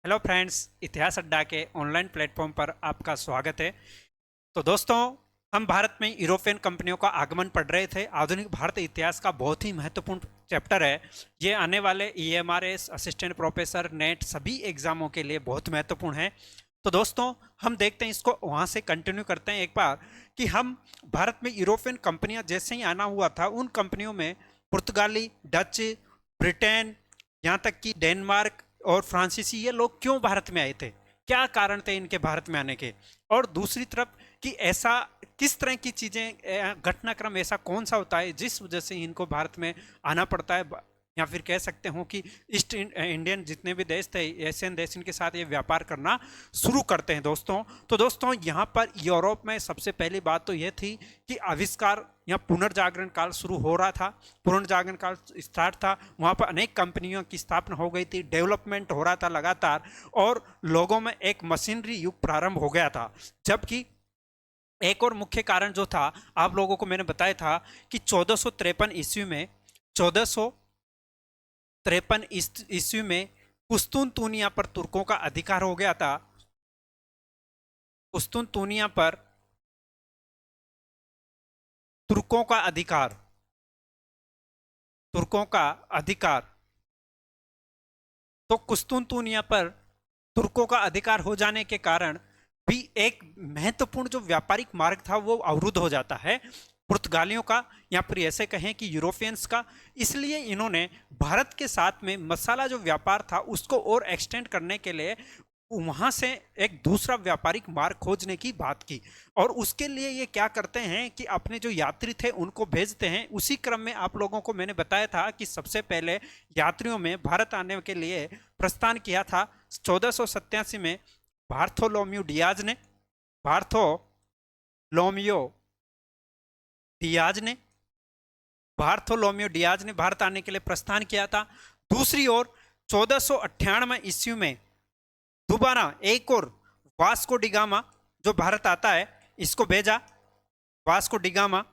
Hello friends, इतिहास अड्डा के ऑनलाइन प्लेटफॉर्म पर आपका स्वागत है। तो दोस्तों, हम भारत में यूरोपियन कंपनियों का आगमन पढ़ रहे थे। आधुनिक भारत इतिहास का बहुत ही महत्वपूर्ण चैप्टर है। ये आने वाले ईएमआरएस, असिस्टेंट प्रोफेसर, नेट सभी एग्जामों के लिए बहुत महत्वपूर्ण है। तो दोस्तों, हम देखते हैं, इसको वहाँ से कंटिन्यू करते हैं एक बार कि हम भारत में यूरोपियन कंपनियाँ जैसे ही आना हुआ था, उन कंपनियों में पुर्तगाली, डच, ब्रिटेन, यहाँ तक कि डेनमार्क और फ्रांसीसी, ये लोग क्यों भारत में आए थे, क्या कारण थे इनके भारत में आने के। और दूसरी तरफ कि ऐसा किस तरह की चीज़ें, घटनाक्रम ऐसा कौन सा होता है जिस वजह से इनको भारत में आना पड़ता है, या फिर कह सकते हो कि ईस्ट इंडियन जितने भी देश थे, एशियन देश, इनके साथ ये व्यापार करना शुरू करते हैं दोस्तों। तो दोस्तों, यहाँ पर यूरोप में सबसे पहली बात तो ये थी कि आविष्कार या पुनर्जागरण काल शुरू हो रहा था। पुनर्जागरण काल स्टार्ट था, वहाँ पर अनेक कंपनियों की स्थापना हो गई थी, डेवलपमेंट हो रहा था लगातार, और लोगों में एक मशीनरी युग प्रारंभ हो गया था। जबकि एक और मुख्य कारण जो था, आप लोगों को मैंने बताया था कि 1453 ईस्वी में 1453 ईस्वी में कुस्तुनतुनिया पर तुर्कों का अधिकार हो गया था। कुस्तुनतुनिया पर तुर्कों का अधिकार, तुर्कों का अधिकार। तो कुस्तुनतुनिया पर तुर्कों का अधिकार हो जाने के कारण भी एक महत्वपूर्ण जो व्यापारिक मार्ग था वो अवरुद्ध हो जाता है पुर्तगालियों का, या फिर ऐसे कहें कि यूरोपियंस का। इसलिए इन्होंने भारत के साथ में मसाला जो व्यापार था उसको और एक्सटेंड करने के लिए वहां से एक दूसरा व्यापारिक मार्ग खोजने की बात की। और उसके लिए ये क्या करते हैं कि अपने जो यात्री थे उनको भेजते हैं। उसी क्रम में आप लोगों को मैंने बताया था कि सबसे पहले यात्रियों में भारत आने के लिए प्रस्थान किया था 1487 में बार्थोलोम्यू डियाज ने। बार्थोलोम्यो डियाज ने बार्थोलोम्यो डियाज ने भारत आने के लिए प्रस्थान किया था। दूसरी ओर 1498 ईस्वी में दोबारा एक और वास्को डिगामा जो भारत आता है, इसको भेजा वास्को डिगामा।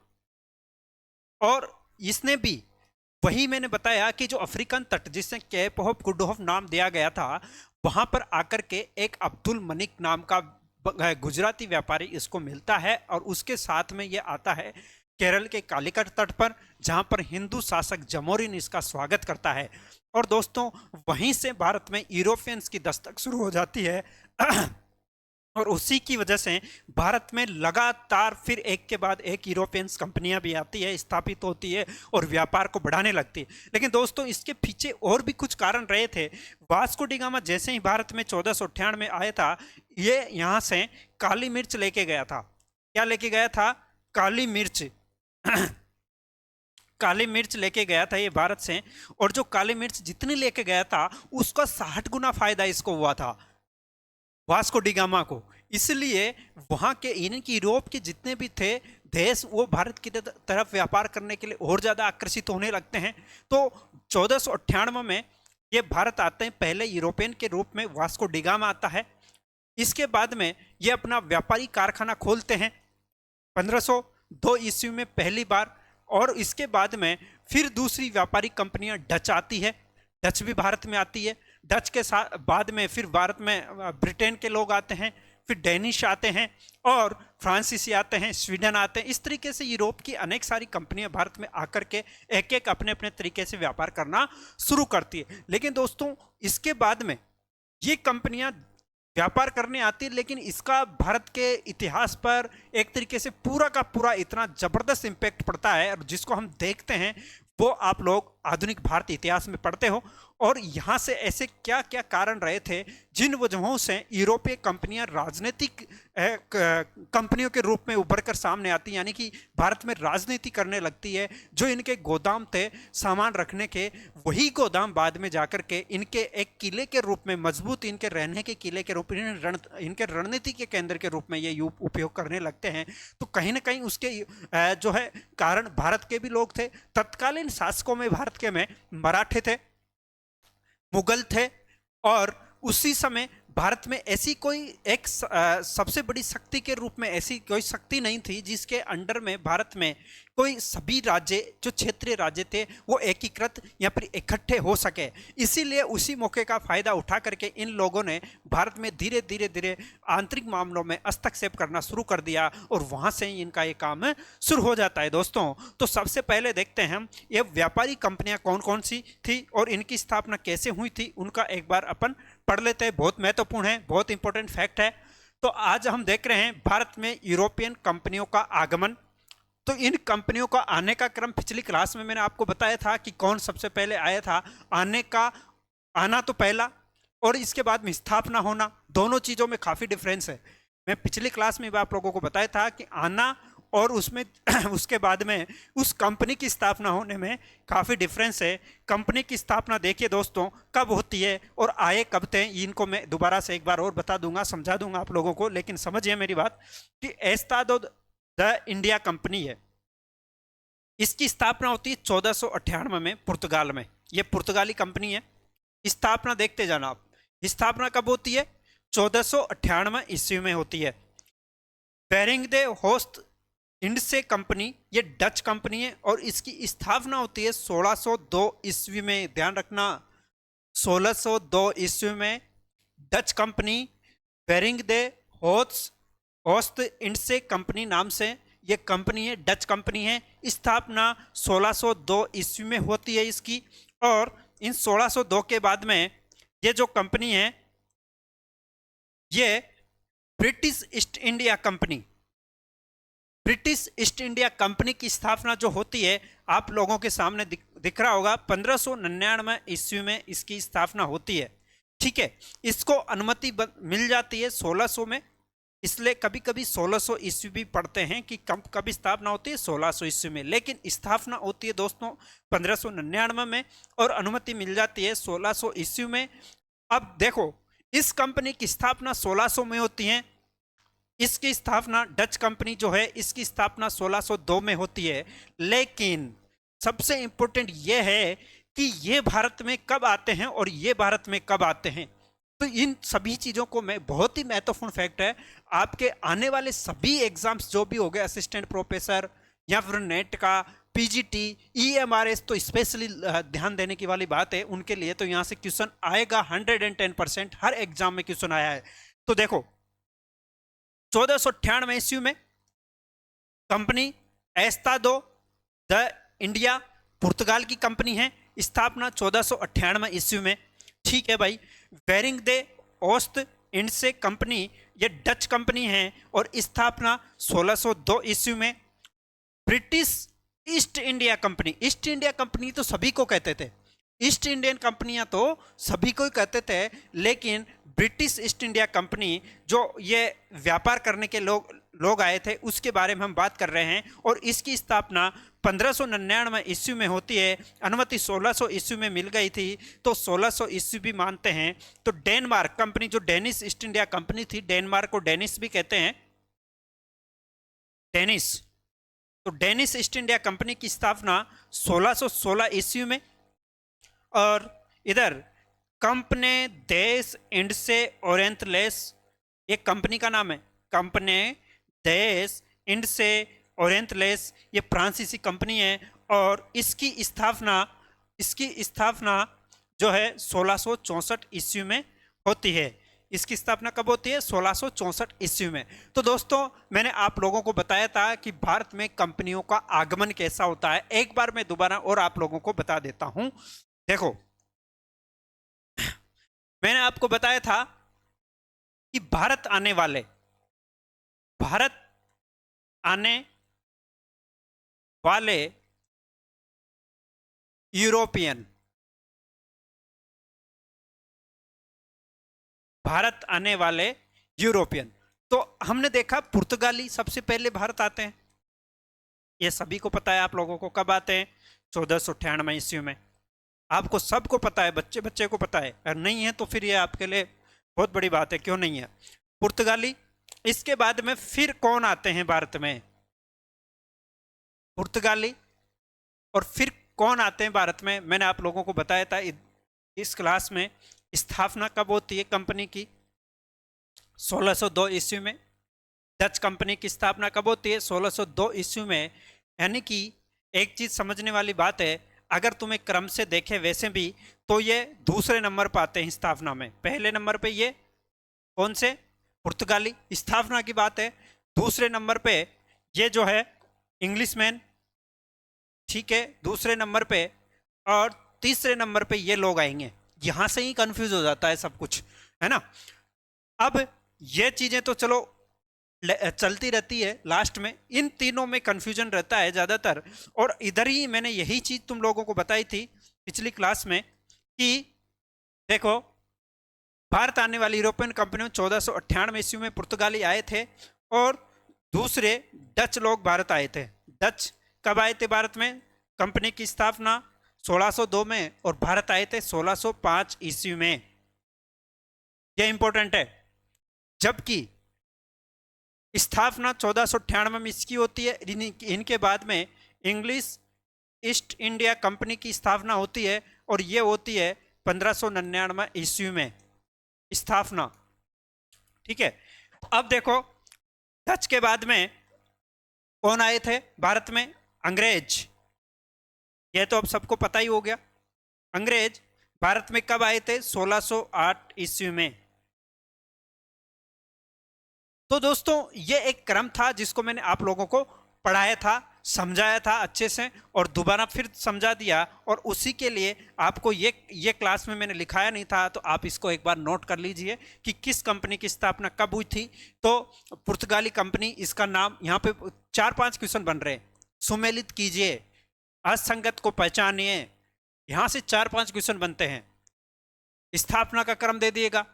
और इसने भी वही मैंने बताया कि जो अफ्रीकन तट जिसे केप ऑफ गुड होप नाम दिया गया था, वहां पर आकर के एक अब्दुल मनिक नाम का गुजराती व्यापारी इसको मिलता है, और उसके साथ में ये आता है केरल के कालिकट तट पर, जहां पर हिंदू शासक जमोरिन इसका स्वागत करता है। और दोस्तों, वहीं से भारत में यूरोपियंस की दस्तक शुरू हो जाती है। और उसी की वजह से भारत में लगातार फिर एक के बाद एक यूरोपियंस कंपनियां भी आती है, स्थापित होती है और व्यापार को बढ़ाने लगती है। लेकिन दोस्तों, इसके पीछे और भी कुछ कारण रहे थे। वास्को डी गामा जैसे ही भारत में 1498 में आया था, ये यहाँ से काली मिर्च लेके गया था। क्या लेके गया था? काली मिर्च। काली मिर्च लेके गया था ये भारत से। और जो काली मिर्च जितनी लेके गया था, उसका 60 गुना फायदा इसको हुआ था, वास्को डिगामा को। इसलिए वहां के इनकी यूरोप के जितने भी थे देश, वो भारत की तरफ व्यापार करने के लिए और ज्यादा आकर्षित होने लगते हैं। तो 1498 में ये भारत आते हैं, पहले यूरोपियन के रूप में वास्को डिगामा आता है। इसके बाद में ये अपना व्यापारी कारखाना खोलते हैं 1502 ईस्वी में पहली बार। और इसके बाद में फिर दूसरी व्यापारिक कंपनियां डच आती है, डच भी भारत में आती है। डच के साथ बाद में फिर भारत में ब्रिटेन के लोग आते हैं, फिर डेनिश आते हैं, और फ्रांसीसी आते हैं, स्वीडन आते हैं। इस तरीके से यूरोप की अनेक सारी कंपनियां भारत में आकर के एक एक अपने अपने तरीके से व्यापार करना शुरू करती है। लेकिन दोस्तों, इसके बाद में ये कंपनियां व्यापार करने आती है, लेकिन इसका भारत के इतिहास पर एक तरीके से पूरा का पूरा इतना जबरदस्त इम्पैक्ट पड़ता है, और जिसको हम देखते हैं वो आप लोग आधुनिक भारतीय इतिहास में पढ़ते हो। और यहाँ से ऐसे क्या क्या कारण रहे थे जिन वजहों से यूरोपीय कंपनियां राजनीतिक कंपनियों के रूप में उभर कर सामने आती, यानी कि भारत में राजनीति करने लगती है। जो इनके गोदाम थे सामान रखने के, वही गोदाम बाद में जाकर के इनके एक किले के रूप में, मजबूत इनके रहने के किले के रूप में, इनके रणनीति के केंद्र के रूप में ये उपयोग करने लगते हैं। तो कहीं ना कहीं उसके जो है कारण भारत के भी लोग थे। तत्कालीन शासकों में भारत के में मराठे थे, मुगल थे, और उसी समय भारत में ऐसी कोई एक सबसे बड़ी शक्ति के रूप में ऐसी कोई शक्ति नहीं थी जिसके अंडर में भारत में कोई सभी राज्य जो क्षेत्रीय राज्य थे वो एकीकृत या फिर इकट्ठे हो सके। इसीलिए उसी मौके का फायदा उठा करके इन लोगों ने भारत में धीरे धीरे धीरे आंतरिक मामलों में हस्तक्षेप करना शुरू कर दिया और वहां से ही इनका ये काम शुरू हो जाता है। दोस्तों, तो सबसे पहले देखते हैं ये व्यापारी कंपनियां कौन कौन सी थी और इनकी स्थापना कैसे हुई थी, उनका एक बार अपन पढ़ लेते हैं। बहुत महत्वपूर्ण है, बहुत इंपॉर्टेंट फैक्ट है। तो आज हम देख रहे हैं भारत में यूरोपियन कंपनियों का आगमन। तो इन कंपनियों का आने का क्रम पिछली क्लास में मैंने आपको बताया था कि कौन सबसे पहले आया था। आना तो पहला और इसके बाद में स्थापना होना, दोनों चीजों में काफी डिफरेंस है। मैं पिछली क्लास में भी आप लोगों को बताया था कि आना और उसमें उसके बाद में उस कंपनी की स्थापना होने में काफ़ी डिफरेंस है। कंपनी की स्थापना देखिए दोस्तों कब होती है और आए कब थे, इनको मैं दोबारा से एक बार और बता दूंगा, समझा दूंगा आप लोगों को। लेकिन समझिए मेरी बात कि एस्तादो द इंडिया कंपनी है, इसकी स्थापना होती है 1498 में पुर्तगाल में। यह पुर्तगाली कंपनी है। स्थापना देखते जाना आप, स्थापना कब होती है? 1498 ईस्वी में होती है। बेरिंग दे होस्ट इंडसे कंपनी, ये डच कंपनी है और इसकी स्थापना होती है 1602 ईस्वी में। ध्यान रखना, 1602 ईस्वी में डच कंपनी बेरिंग दे होस्ट इंडसे कंपनी नाम से ये कंपनी है, डच कंपनी है। स्थापना 1602 ईस्वी में होती है इसकी। और इन 1602 के बाद में ये जो कंपनी है ये British east India company, British east India company की स्थापना जो होती है आप लोगों के सामने दिख रहा होगा, 1599 ईस्वी में इसकी स्थापना होती है। ठीक है, इसको अनुमति मिल जाती है 1600 में, इसलिए कभी कभी 1600 ईस्वी भी पढ़ते हैं कि कभी स्थापना होती है 1600 ईस्वी में, लेकिन स्थापना होती है दोस्तों 1599 में और अनुमति मिल जाती है 1600 ईस्वी में। अब देखो, इस कंपनी की स्थापना 1600 में होती है, इसकी स्थापना डच कंपनी जो है इसकी स्थापना 1602 में होती है। लेकिन सबसे इंपॉर्टेंट यह है कि ये भारत में कब आते हैं और ये भारत में कब आते हैं। तो इन सभी चीज़ों को मैं, बहुत ही महत्वपूर्ण फैक्ट है, आपके आने वाले सभी एग्जाम्स जो भी हो गए, असिस्टेंट प्रोफेसर या फिर नेट का, पीजीटी, ईएमआरएस, तो स्पेशली ध्यान देने की वाली बात है उनके लिए। तो यहाँ से क्वेश्चन आएगा 110%, हर एग्जाम में क्वेश्चन आया है। तो देखो 1498 ईस्वी में कंपनी एस्तादो द इंडिया पुर्तगाल की कंपनी है, स्थापना 1498 ईस्वी में। ठीक है भाई। बेरिंग दे ओस्ट इंडसे कंपनी, ये डच कंपनी है और स्थापना 1602 ईस्वी में। British east India company, east India company तो सभी को कहते थे, ईस्ट इंडियन कंपनियां तो सभी को ही कहते थे, लेकिन ब्रिटिश ईस्ट इंडिया कंपनी जो ये व्यापार करने के लोग आए थे उसके बारे में हम बात कर रहे हैं। और इसकी स्थापना 1599 ईस्वी में होती है, अनुमति 1600 ईस्वी में मिल गई थी, तो 1600 ईस्वी भी मानते हैं। तो डेनमार्क कंपनी, जो डेनिश ईस्ट इंडिया कंपनी थी, डेनमार्क को डेनिश भी कहते हैं, डेनिश, तो डेनिश ईस्ट इंडिया कंपनी की स्थापना 1616 ईस्वी में। और इधर कंपनी देश इंडसे ओरिएंटलेस, ये कंपनी का नाम है, कंपनी देश इंडसे ओरिएंटलेस, ये फ्रांसीसी कंपनी है और इसकी स्थापना जो है 1664 ईस्वी में होती है। इसकी स्थापना कब होती है? 1664 ईस्वी में। तो दोस्तों मैंने आप लोगों को बताया था कि भारत में कंपनियों का आगमन कैसा होता है। एक बार मैं दोबारा और आप लोगों को बता देता हूं। देखो, मैंने आपको बताया था कि भारत आने वाले यूरोपियन, भारत आने वाले यूरोपियन, तो हमने देखा पुर्तगाली सबसे पहले भारत आते हैं, ये सभी को पता है आप लोगों को। कब आते हैं? 1498 ईस्वी में। आपको सबको पता है, बच्चे बच्चे को पता है, अगर नहीं है तो फिर ये आपके लिए बहुत बड़ी बात है, क्यों नहीं है। पुर्तगाली, इसके बाद में फिर कौन आते हैं भारत में? पुर्तगाली, और फिर कौन आते हैं भारत में? मैंने आप लोगों को बताया था इस क्लास में, स्थापना कब होती है कंपनी की? 1602 ईस्वी में। डच कंपनी की स्थापना कब होती है? 1602 ईस्वी में। यानी कि एक चीज समझने वाली बात है, अगर तुम्हें क्रम से देखे वैसे भी तो ये दूसरे नंबर पर आते हैं स्थापना में। पहले नंबर पे ये कौन से? पुर्तगाली स्थापना की बात है। दूसरे नंबर पे ये जो है इंग्लिशमैन, ठीक है, दूसरे नंबर पे। और तीसरे नंबर पे ये लोग आएंगे। यहां से ही कंफ्यूज हो जाता है सब कुछ, है ना। अब ये चीजें तो चलो चलती रहती है, लास्ट में इन तीनों में कंफ्यूजन रहता है ज्यादातर। और इधर ही मैंने यही चीज तुम लोगों को बताई थी पिछली क्लास में कि देखो, भारत आने वाली यूरोपियन कंपनियों 1498 ईस्वी में पुर्तगाली आए थे और दूसरे डच लोग भारत आए थे। डच कब आए थे भारत में? कंपनी की स्थापना 1602 में और भारत आए थे 1605 ईस्वी में। यह इंपॉर्टेंट है। जबकि स्थापना 1498 में इसकी होती है, इनके बाद में इंग्लिश ईस्ट इंडिया कंपनी की स्थापना होती है और ये होती है 1599 ईस्वी में स्थापना, ठीक है। अब देखो, डच के बाद में कौन आए थे भारत में? अंग्रेज। यह तो अब सबको पता ही हो गया। अंग्रेज भारत में कब आए थे? 1608 ईस्वी में। तो दोस्तों, ये एक क्रम था जिसको मैंने आप लोगों को पढ़ाया था, समझाया था अच्छे से, और दोबारा फिर समझा दिया। और उसी के लिए आपको ये क्लास में मैंने लिखाया नहीं था, तो आप इसको एक बार नोट कर लीजिए कि किस कंपनी की स्थापना कब हुई थी। तो पुर्तगाली कंपनी, इसका नाम यहाँ पे 4-5 क्वेश्चन बन रहे हैं। सुमेलित कीजिए, असंगत को पहचानिए, यहाँ से 4-5 क्वेश्चन बनते हैं। स्थापना का क्रम दे दिएगा,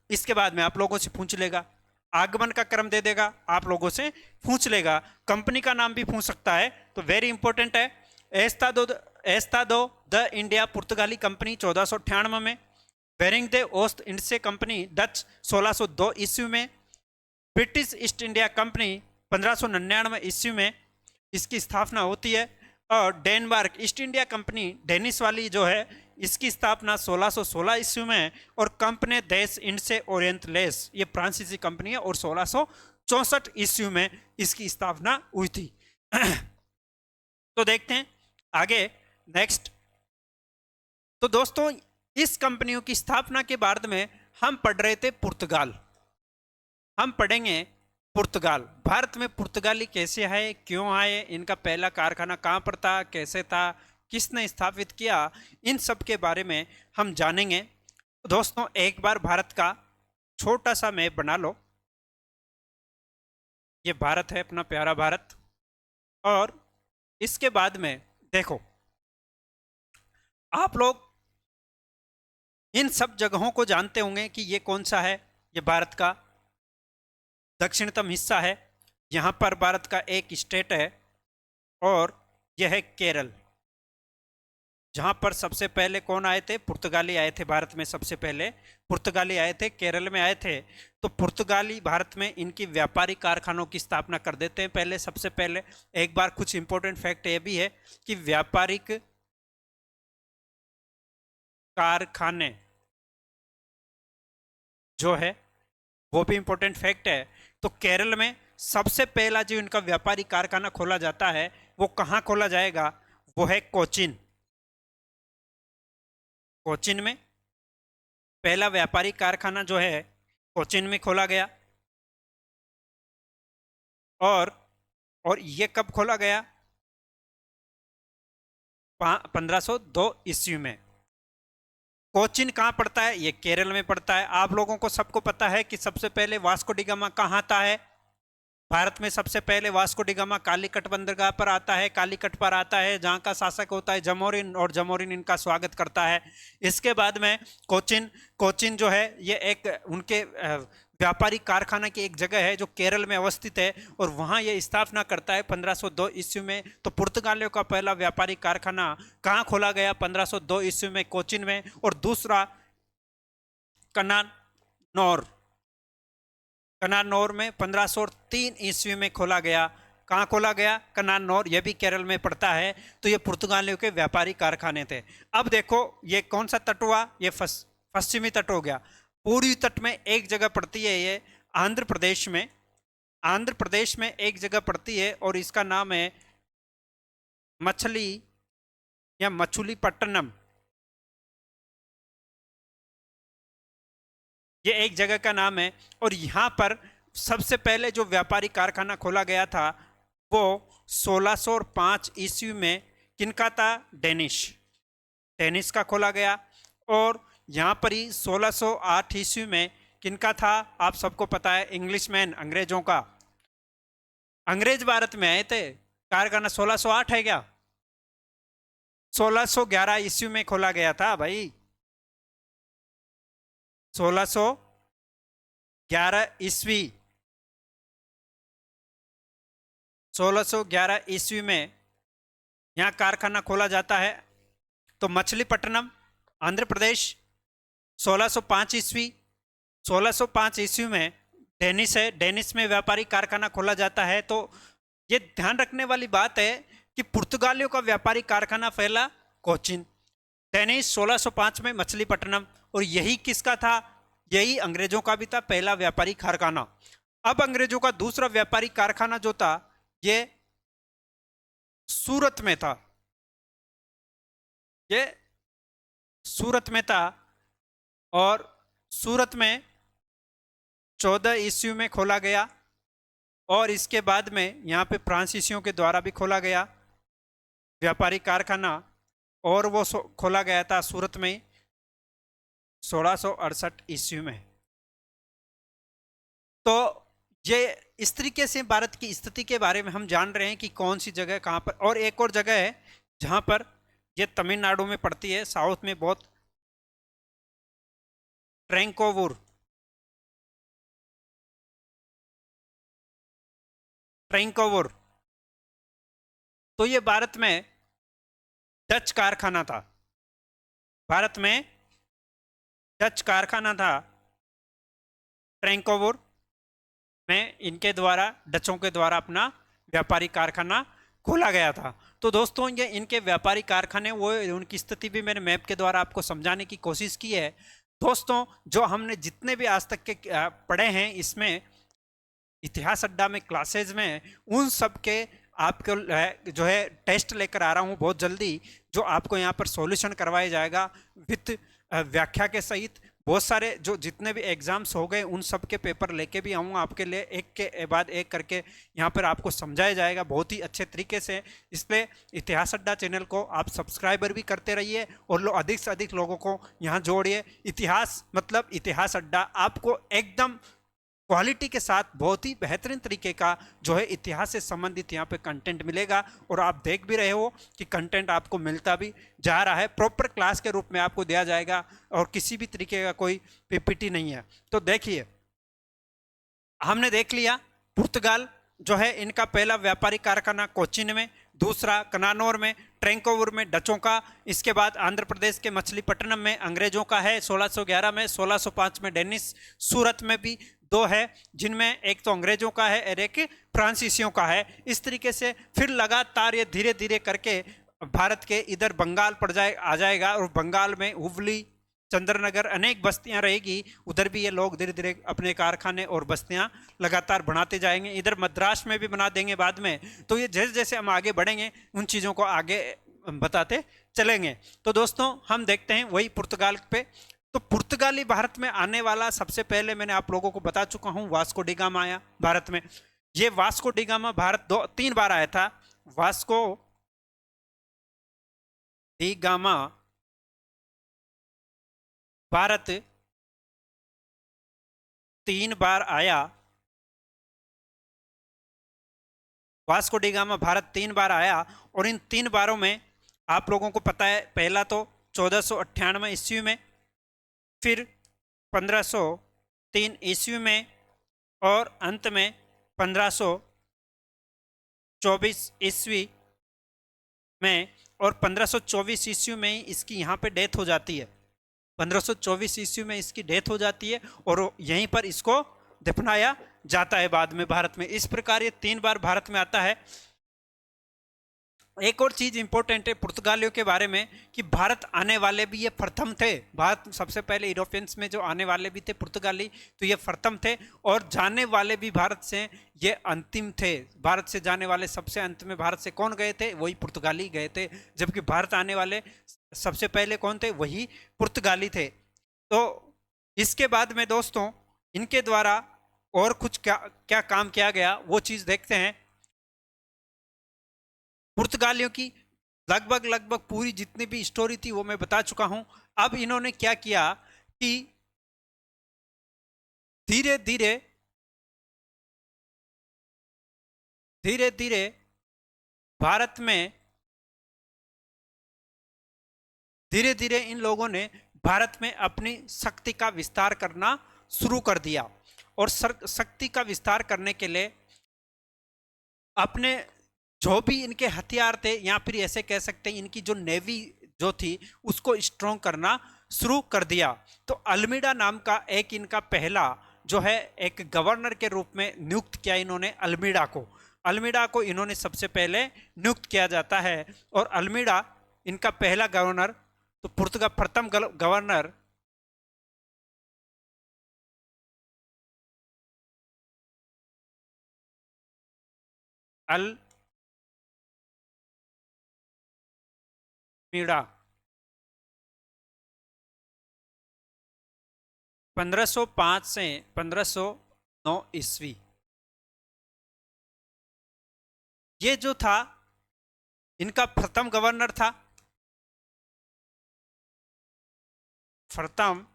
इसके बाद में आप लोगों से पूछ लेगा। आगमन का क्रम दे देगा, आप लोगों से पूछ लेगा। कंपनी का नाम भी पूछ सकता है, तो वेरी इंपॉर्टेंट है। एस्तादो द इंडिया पुर्तगाली कंपनी 1498 में। बेरिंग दे ओस्ट इंडसे कंपनी डच 1602 ईस्वी में। ब्रिटिश ईस्ट इंडिया कंपनी 1599 ईस्वी में इसकी स्थापना होती है। और Denmark East India Company, Danish वाली जो है, इसकी स्थापना 1616 ईस्वी में। और कंपनी देश इंडसे ओरिएंटलेस, ये फ्रांसीसी कंपनी है, और 1664 ईस्वी में इसकी स्थापना हुई थी। तो देखते हैं आगे, नेक्स्ट। तो दोस्तों, इस कंपनियों की स्थापना के बाद में हम पढ़ रहे थे पुर्तगाल। हम पढ़ेंगे पुर्तगाल। भारत में पुर्तगाली कैसे आए, क्यों आए, इनका पहला कारखाना कहाँ पर था, कैसे था, किसने स्थापित किया, इन सब के बारे में हम जानेंगे। दोस्तों, एक बार भारत का छोटा सा मैप बना लो। ये भारत है, अपना प्यारा भारत। और इसके बाद में देखो, आप लोग इन सब जगहों को जानते होंगे कि ये कौन सा है। ये भारत का दक्षिणतम हिस्सा है। यहाँ पर भारत का एक स्टेट है और यह है केरल, जहाँ पर सबसे पहले कौन आए थे? पुर्तगाली आए थे भारत में। सबसे पहले पुर्तगाली आए थे, केरल में आए थे। तो पुर्तगाली भारत में इनकी व्यापारिक कारखानों की स्थापना कर देते हैं पहले। सबसे पहले एक बार कुछ इंपॉर्टेंट फैक्ट ये भी है कि व्यापारिक कारखाने जो है वो भी इंपॉर्टेंट फैक्ट है। तो केरल में सबसे पहला जो इनका व्यापारिक कारखाना खोला जाता है, वो कहाँ खोला जाएगा? वो है कोचीन। कोचीन में पहला व्यापारिक कारखाना जो है कोचीन में खोला गया। और ये कब खोला गया? 1502 ईस्वी में। कोचीन कहाँ पड़ता है? ये केरल में पड़ता है। आप लोगों को सबको पता है कि सबसे पहले वास्को डी गामा कहाँ आता है? भारत में सबसे पहले वास्को डी गामा कालीकट बंदरगाह पर आता है। कालीकट पर आता है, जहाँ का शासक होता है जमोरिन, और जमोरिन इनका स्वागत करता है। इसके बाद में कोचीन जो है, ये एक उनके व्यापारिक कारखाना की एक जगह है जो केरल में अवस्थित है, और वहाँ ये स्थापना करता है 1502 ईस्वी में। तो पुर्तगालियों का पहला व्यापारिक कारखाना कहाँ खोला गया? 1502 ईस्वी में, कोचीन में। और दूसरा कनानौर में 1503 ईस्वी में खोला गया। कहाँ खोला गया? कनानौर, यह भी केरल में पड़ता है। तो ये पुर्तगालियों के व्यापारिक कारखाने थे। अब देखो, ये कौन सा तट हुआ? ये पश्चिमी तट हो गया। पूर्वी तट में एक जगह पड़ती है ये आंध्र प्रदेश में, आंध्र प्रदेश में एक जगह पड़ती है और इसका नाम है मछली या मछलीपट्टनम। ये एक जगह का नाम है। और यहाँ पर सबसे पहले जो व्यापारी कारखाना खोला गया था वो 1605 ईस्वी में किनका था? डेनिस का खोला गया। और यहाँ पर ही 1608 ईस्वी में किनका था? आप सबको पता है, इंग्लिशमैन, अंग्रेजों का। अंग्रेज भारत में आए थे। कारखाना 1608 है क्या? 1611 ईस्वी में खोला गया था भाई, 1611 ईस्वी, 1611 ईस्वी में यहाँ कारखाना खोला जाता है। तो मछलीपट्टनम, आंध्र प्रदेश, 1605 ईस्वी, 1605 ईस्वी में डेनिस है, डेनिस में व्यापारी कारखाना खोला जाता है। तो ये ध्यान रखने वाली बात है कि पुर्तगालियों का व्यापारी कारखाना पहला कोचिन, डेनिस 1605 में मछलीपट्टनम। और यही किसका था? यही अंग्रेजों का भी था पहला व्यापारी कारखाना। अब अंग्रेजों का दूसरा व्यापारी कारखाना जो था ये सूरत में था, ये सूरत में था। और सूरत में 14 ईस्वी में खोला गया। और इसके बाद में यहाँ पे फ्रांसीसियों के द्वारा भी खोला गया व्यापारी कारखाना, और वो खोला गया था सूरत में 1668 ईस्वी में। तो ये इस तरीके से भारत की स्थिति के बारे में हम जान रहे हैं कि कौन सी जगह कहाँ पर। और एक और जगह है जहाँ पर ये तमिलनाडु में पड़ती है, साउथ में बहुत, ट्रैंकोवुर, ट्रैंकोवुर। तो ये भारत में डच कारखाना था, भारत में डच कारखाना था ट्रैंकोवुर में, इनके द्वारा, डचों के द्वारा अपना व्यापारी कारखाना खोला गया था। तो दोस्तों ये इनके व्यापारी कारखाने, वो उनकी स्थिति भी मैंने मैप के द्वारा आपको समझाने की कोशिश की है। दोस्तों जो हमने जितने भी आज तक के पढ़े हैं इसमें इतिहास अड्डा में क्लासेज में, उन सब के आपको जो है टेस्ट लेकर आ रहा हूँ बहुत जल्दी, जो आपको यहाँ पर सॉल्यूशन करवाया जाएगा विथ व्याख्या के सहित। बहुत सारे जो जितने भी एग्जाम्स हो गए उन सब के पेपर लेके भी आऊँगा आपके लिए, एक के बाद एक करके यहाँ पर आपको समझाया जाएगा बहुत ही अच्छे तरीके से। इसलिए इतिहास अड्डा चैनल को आप सब्सक्राइबर भी करते रहिए और अधिक से अधिक लोगों को यहाँ जोड़िए। इतिहास मतलब इतिहास अड्डा आपको एकदम क्वालिटी के साथ बहुत ही बेहतरीन तरीके का जो है इतिहास से संबंधित यहाँ पे कंटेंट मिलेगा। और आप देख भी रहे हो कि कंटेंट आपको मिलता भी जा रहा है, प्रॉपर क्लास के रूप में आपको दिया जाएगा और किसी भी तरीके का कोई पीपीटी नहीं है। तो देखिए हमने देख लिया पुर्तगाल जो है इनका पहला व्यापारी कारखाना कोचिन में, दूसरा कनानौर में, ट्रैंकोवुर में डचों का, इसके बाद आंध्र प्रदेश के मछलीपट्टनम में अंग्रेजों का है 1611 में, 1605 में डेनिस, सूरत में भी दो है जिनमें एक तो अंग्रेजों का है और एक फ्रांसीसियों का है। इस तरीके से फिर लगातार ये धीरे धीरे करके भारत के इधर बंगाल पड़ आ जाएगा और बंगाल में हुबली, चंद्रनगर अनेक बस्तियां रहेगी, उधर भी ये लोग धीरे धीरे अपने कारखाने और बस्तियां लगातार बनाते जाएंगे। इधर मद्रास में भी बना देंगे बाद में। तो ये जैसे जैसे हम आगे बढ़ेंगे उन चीज़ों को आगे बताते चलेंगे। तो दोस्तों हम देखते हैं वही पुर्तगाल पे। तो पुर्तगाली भारत में आने वाला सबसे पहले मैंने आप लोगों को बता चुका हूं, वास्को डी गामा आया भारत में। ये वास्को डी गामा भारत 3 बार आया था। वास्को डी गामा भारत 3 बार आया, वास्को डी गामा भारत 3 बार आया। और इन 3 बारों में आप लोगों को पता है, पहला तो 1498 ईस्वी में, फिर 1503 ईस्वी में और अंत में 1524 ईस्वी में। और 1524 ईस्वी में ही इसकी यहाँ पे डेथ हो जाती है, 1524 ईस्वी में इसकी डेथ हो जाती है और यहीं पर इसको दफनाया जाता है बाद में भारत में। इस प्रकार ये 3 बार भारत में आता है। एक और चीज इंपॉर्टेंट है पुर्तगालियों के बारे में कि भारत आने वाले भी ये प्रथम थे। भारत सबसे पहले यूरोपियंस में जो आने वाले भी थे पुर्तगाली, तो ये प्रथम थे, और जाने वाले भी भारत से ये अंतिम थे। भारत से जाने वाले सबसे अंत में भारत से कौन गए थे? वही पुर्तगाली गए थे, जबकि भारत आने वाले सबसे पहले कौन थे? वही पुर्तगाली थे। तो इसके बाद में दोस्तों इनके द्वारा और कुछ क्या क्या काम किया गया वो चीज देखते हैं। पुर्तगालियों की लगभग पूरी जितनी भी स्टोरी थी वो मैं बता चुका हूं। अब इन्होंने क्या किया कि धीरे धीरे धीरे धीरे भारत में धीरे धीरे इन लोगों ने भारत में अपनी शक्ति का विस्तार करना शुरू कर दिया, और शक्ति का विस्तार करने के लिए अपने जो भी इनके हथियार थे, या फिर ऐसे कह सकते हैं इनकी जो नेवी जो थी उसको स्ट्रॉन्ग करना शुरू कर दिया। तो अल्मीडा नाम का एक इनका पहला जो है एक गवर्नर के रूप में नियुक्त किया इन्होंने अल्मीडा को इन्होंने सबसे पहले नियुक्त किया जाता है। और अल्मीडा इनका पहला गवर्नर, तो पुर्तगाल प्रथम गवर्नर अल्मीडा 1505 से 1509 ईस्वी, ये जो था इनका प्रथम गवर्नर था। प्रथम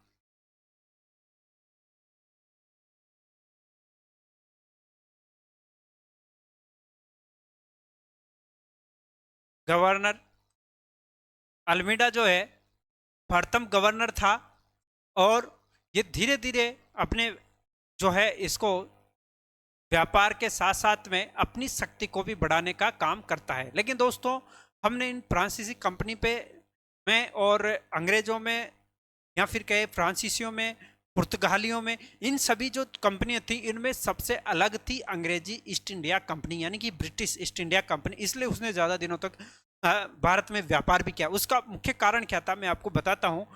गवर्नर अल्मीडा जो है प्रथम गवर्नर था, और ये धीरे धीरे अपने जो है इसको व्यापार के साथ साथ में अपनी शक्ति को भी बढ़ाने का काम करता है। लेकिन दोस्तों हमने इन फ्रांसीसी कंपनी पे में और अंग्रेजों में या फिर कहे फ्रांसीसियों में, पुर्तगालियों में, इन सभी जो कंपनियां थी इनमें सबसे अलग थी अंग्रेजी ईस्ट इंडिया कंपनी, यानी कि ब्रिटिश ईस्ट इंडिया कंपनी। इसलिए उसने ज़्यादा दिनों तक भारत में व्यापार भी किया। उसका मुख्य कारण क्या था मैं आपको बताता हूँ।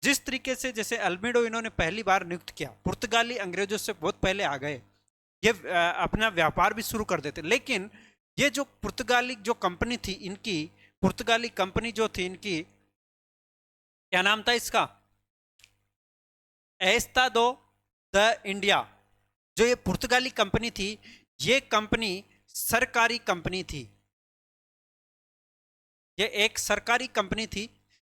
जिस तरीके से जैसे अल्मीडो इन्होंने पहली बार नियुक्त किया, पुर्तगाली अंग्रेजों से बहुत पहले आ गए, ये अपना व्यापार भी शुरू कर देते। लेकिन ये जो पुर्तगाली जो कंपनी थी इनकी, पुर्तगाली कंपनी जो थी इनकी, क्या नाम था इसका? Estado the India. जो ये पुर्तगाली कंपनी थी, ये कंपनी सरकारी कंपनी थी, ये एक सरकारी कंपनी थी,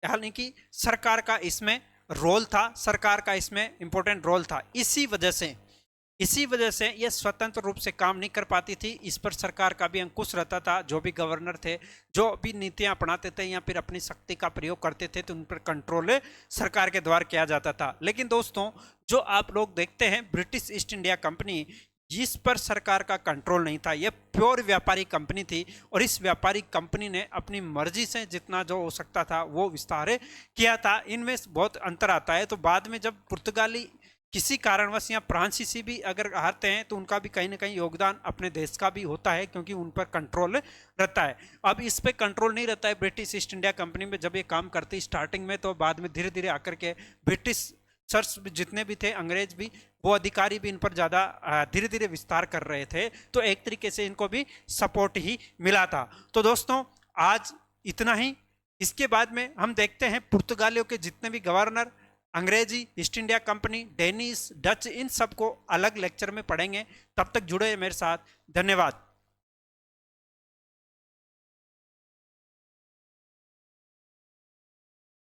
यानी कि सरकार का इसमें रोल था, सरकार का इसमें इंपॉर्टेंट रोल था। इसी वजह से ये स्वतंत्र रूप से काम नहीं कर पाती थी, इस पर सरकार का भी अंकुश रहता था। जो भी गवर्नर थे, जो भी नीतियां अपनाते थे या फिर अपनी शक्ति का प्रयोग करते थे, तो उन पर कंट्रोल सरकार के द्वारा किया जाता था। लेकिन दोस्तों जो आप लोग देखते हैं ब्रिटिश ईस्ट इंडिया कंपनी, जिस पर सरकार का कंट्रोल नहीं था, यह प्योर व्यापारी कंपनी थी, और इस व्यापारी कंपनी ने अपनी मर्जी से जितना जो हो सकता था वो विस्तार किया था। इनमें बहुत अंतर आता है। तो बाद में जब पुर्तगाली किसी कारणवश या फ्रांसीसी भी अगर हारते हैं तो उनका भी कहीं ना कहीं योगदान अपने देश का भी होता है, क्योंकि उन पर कंट्रोल रहता है। अब इस पे कंट्रोल नहीं रहता है ब्रिटिश ईस्ट इंडिया कंपनी में जब ये काम करती स्टार्टिंग में, तो बाद में धीरे धीरे आकर के ब्रिटिश सर्स जितने भी थे, अंग्रेज भी, वो अधिकारी भी इन पर ज़्यादा धीरे धीरे विस्तार कर रहे थे, तो एक तरीके से इनको भी सपोर्ट ही मिला था। तो दोस्तों आज इतना ही। इसके बाद में हम देखते हैं पुर्तगालियों के जितने भी गवर्नर, अंग्रेजी, East India Company, Danish, Dutch, इन सबको अलग लेक्चर में पढ़ेंगे। तब तक जुड़े मेरे साथ। धन्यवाद।